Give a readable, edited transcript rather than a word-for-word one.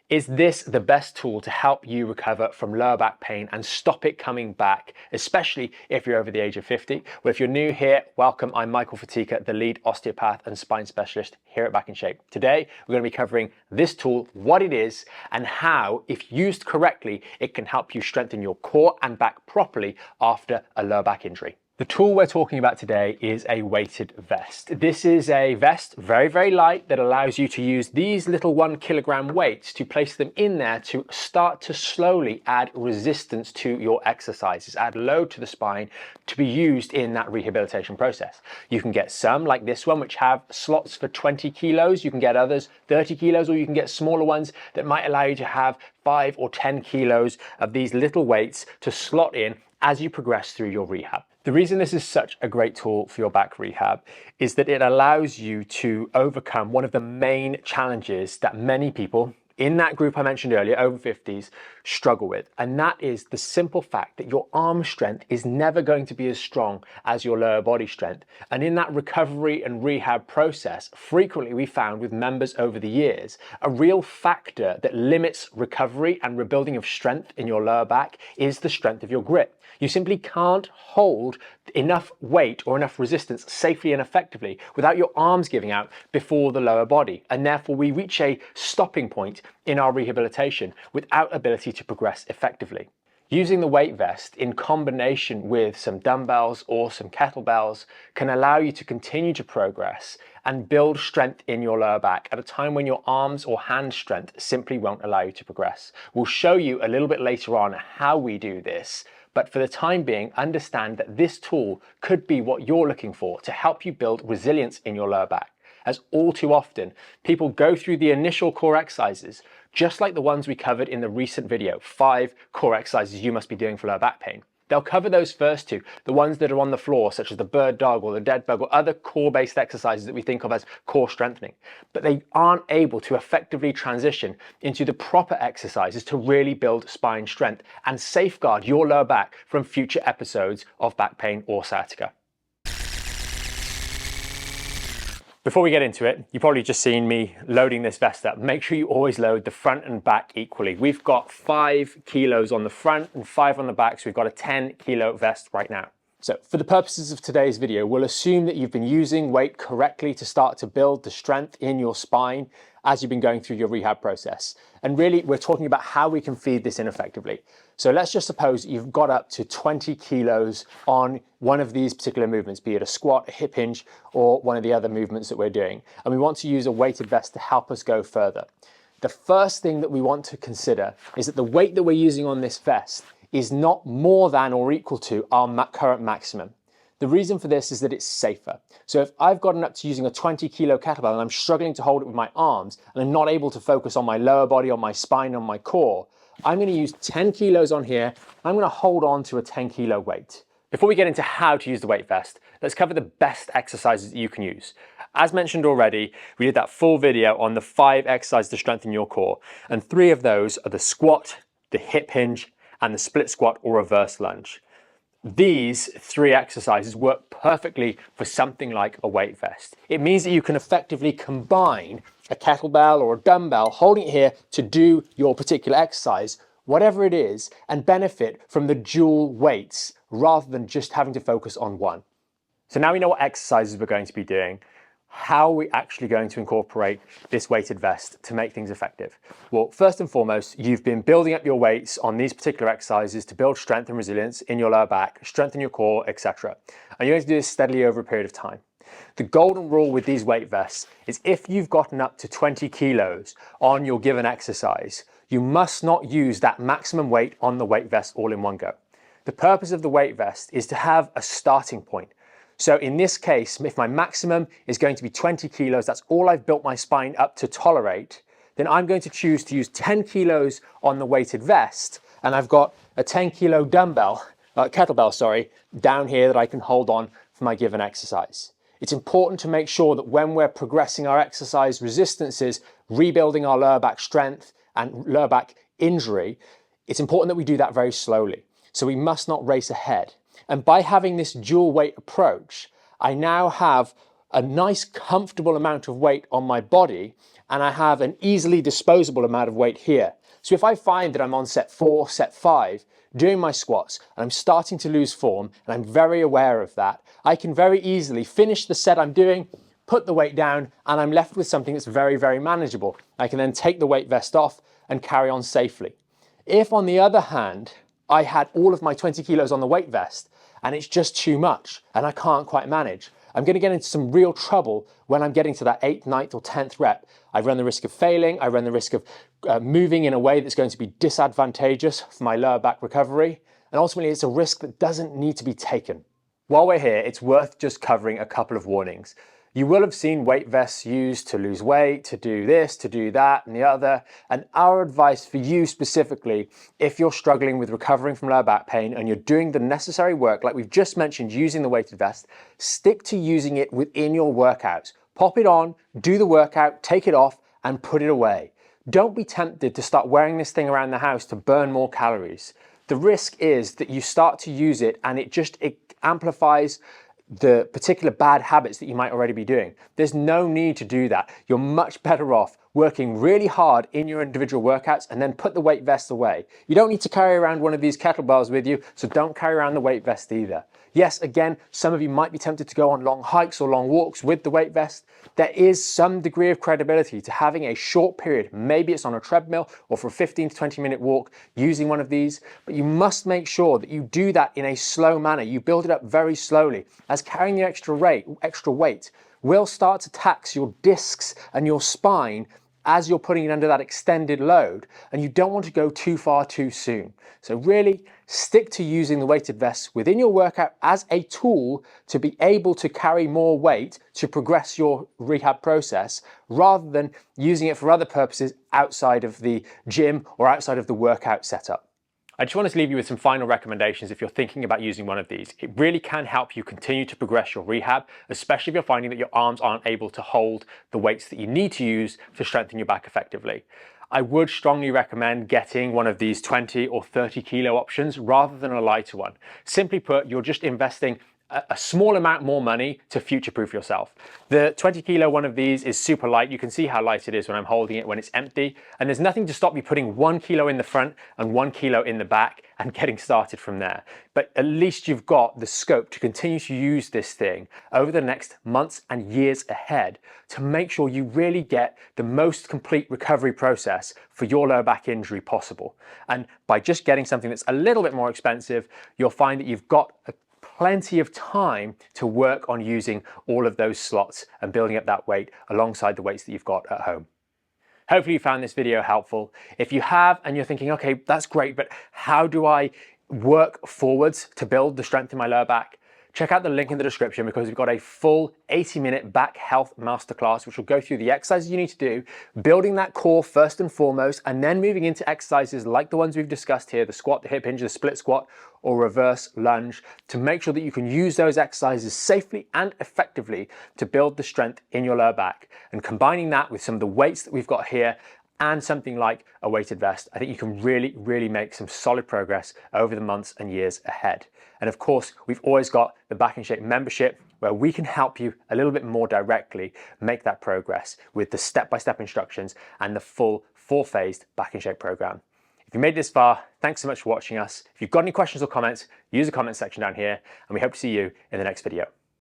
Is this the best tool to help you recover from lower back pain and stop it coming back, especially if you're over the age of 50? Well, if you're new here, welcome. I'm Michael Fatika, the lead osteopath and spine specialist here at Back in Shape. Today, we're going to be covering this tool, what it is, and how, if used correctly, it can help you strengthen your core and back properly after a lower back injury. The tool we're talking about today is a weighted vest. This is a vest, very, very light, that allows you to use these little 1 kilogram weights to place them in there to start to slowly add resistance to your exercises, add load to the spine to be used in that rehabilitation process. You can get some like this one, which have slots for 20 kilos. You can get others 30 kilos, or you can get smaller ones that might allow you to have 5 or 10 kilos of these little weights to slot in as you progress through your rehab. The reason this is such a great tool for your back rehab is that it allows you to overcome one of the main challenges that many people in that group I mentioned earlier, over 50s, struggle with. And that is the simple fact that your arm strength is never going to be as strong as your lower body strength. And in that recovery and rehab process, frequently we found with members over the years, a real factor that limits recovery and rebuilding of strength in your lower back is the strength of your grip. You simply can't hold enough weight or enough resistance safely and effectively without your arms giving out before the lower body. And therefore we reach a stopping point in our rehabilitation without ability to progress effectively. Using the weight vest in combination with some dumbbells or some kettlebells can allow you to continue to progress and build strength in your lower back at a time when your arms or hand strength simply won't allow you to progress. We'll show you a little bit later on how we do this, but for the time being, understand that this tool could be what you're looking for to help you build resilience in your lower back. As all too often, people go through the initial core exercises, just like the ones we covered in the recent video, 5 core exercises you must be doing for lower back pain. They'll cover those first 2, the ones that are on the floor, such as the bird dog or the dead bug or other core-based exercises that we think of as core strengthening. But they aren't able to effectively transition into the proper exercises to really build spine strength and safeguard your lower back from future episodes of back pain or sciatica. Before we get into it, you've probably just seen me loading this vest up. Make sure you always load the front and back equally. We've got 5 kilos on the front and 5 on the back, so we've got a 10 kilo vest right now. So for the purposes of today's video, we'll assume that you've been using weight correctly to start to build the strength in your spine as you've been going through your rehab process. And really, we're talking about how we can feed this in effectively. So let's just suppose you've got up to 20 kilos on one of these particular movements, be it a squat, a hip hinge, or one of the other movements that we're doing. And we want to use a weighted vest to help us go further. The first thing that we want to consider is that the weight that we're using on this vest is not more than or equal to our current maximum. The reason for this is that it's safer. So if I've gotten up to using a 20 kilo kettlebell and I'm struggling to hold it with my arms and I'm not able to focus on my lower body, on my spine, on my core, I'm going to use 10 kilos on here. I'm going to hold on to a 10 kilo weight. Before we get into how to use the weight vest, let's cover the best exercises that you can use. As mentioned already, we did that full video on the 5 exercises to strengthen your core, and 3 of those are the squat, the hip hinge, and the split squat or reverse lunge. These 3 exercises work perfectly for something like a weight vest. It means that you can effectively combine a kettlebell or a dumbbell, holding it here to do your particular exercise, whatever it is, and benefit from the dual weights rather than just having to focus on one. So now we know what exercises we're going to be doing. How are we actually going to incorporate this weighted vest to make things effective? Well, first and foremost, you've been building up your weights on these particular exercises to build strength and resilience in your lower back, strengthen your core, etc. And you're going to do this steadily over a period of time. The golden rule with these weight vests is if you've gotten up to 20 kilos on your given exercise, you must not use that maximum weight on the weight vest all in one go. The purpose of the weight vest is to have a starting point. So in this case, if my maximum is going to be 20 kilos, that's all I've built my spine up to tolerate, then I'm going to choose to use 10 kilos on the weighted vest, and I've got a 10 kilo kettlebell, down here that I can hold on for my given exercise. It's important to make sure that when we're progressing our exercise resistances, rebuilding our lower back strength and lower back injury, it's important that we do that very slowly. So we must not race ahead. And by having this dual weight approach, I now have a nice comfortable amount of weight on my body, and I have an easily disposable amount of weight here. So if I find that I'm on set 4, set 5, doing my squats, and I'm starting to lose form, and I'm very aware of that, I can very easily finish the set I'm doing, put the weight down, and I'm left with something that's very, very manageable. I can then take the weight vest off and carry on safely. If, on the other hand, I had all of my 20 kilos on the weight vest and it's just too much and I can't quite manage, I'm going to get into some real trouble when I'm getting to that 8th, 9th or 10th rep. I run the risk of failing. I run the risk of moving in a way that's going to be disadvantageous for my lower back recovery. And ultimately, it's a risk that doesn't need to be taken. While we're here, it's worth just covering a couple of warnings. You will have seen weight vests used to lose weight, to do this, to do that and the other. And our advice for you specifically, if you're struggling with recovering from lower back pain and you're doing the necessary work, like we've just mentioned, using the weighted vest, stick to using it within your workouts. Pop it on, do the workout, take it off and put it away. Don't be tempted to start wearing this thing around the house to burn more calories. The risk is that you start to use it and it amplifies the particular bad habits that you might already be doing. There's no need to do that. You're much better off working really hard in your individual workouts and then put the weight vest away. You don't need to carry around one of these kettlebells with you, so don't carry around the weight vest either. Yes, again, some of you might be tempted to go on long hikes or long walks with the weight vest. There is some degree of credibility to having a short period, maybe it's on a treadmill or for a 15 to 20-minute walk using one of these, but you must make sure that you do that in a slow manner. You build it up very slowly, as carrying the extra weight will start to tax your discs and your spine as you're putting it under that extended load, and you don't want to go too far too soon. So really stick to using the weighted vests within your workout as a tool to be able to carry more weight to progress your rehab process, rather than using it for other purposes outside of the gym or outside of the workout setup. I just wanted to leave you with some final recommendations if you're thinking about using one of these. It really can help you continue to progress your rehab, especially if you're finding that your arms aren't able to hold the weights that you need to use to strengthen your back effectively. I would strongly recommend getting one of these 20 or 30 kilo options rather than a lighter one. Simply put, you're just investing a small amount more money to future-proof yourself. The 20 kilo one of these is super light. You can see how light it is when I'm holding it when it's empty, and there's nothing to stop you putting 1 kilo in the front and 1 kilo in the back and getting started from there. But at least you've got the scope to continue to use this thing over the next months and years ahead to make sure you really get the most complete recovery process for your lower back injury possible. And by just getting something that's a little bit more expensive, you'll find that you've got plenty of time to work on using all of those slots and building up that weight alongside the weights that you've got at home. Hopefully you found this video helpful. If you have and you're thinking, okay, that's great, but how do I work forwards to build the strength in my lower back? Check out the link in the description, because we've got a full 80-minute back health masterclass, which will go through the exercises you need to do, building that core first and foremost, and then moving into exercises like the ones we've discussed here, the squat, the hip hinge, the split squat, or reverse lunge, to make sure that you can use those exercises safely and effectively to build the strength in your lower back. And combining that with some of the weights that we've got here and something like a weighted vest, I think you can really make some solid progress over the months and years ahead. And of course, we've always got the Back in Shape membership, where we can help you a little bit more directly make that progress with the step-by-step instructions and the full 4-phased Back in Shape program. If you made it this far, thanks so much for watching us. If you've got any questions or comments, use the comment section down here, and we hope to see you in the next video.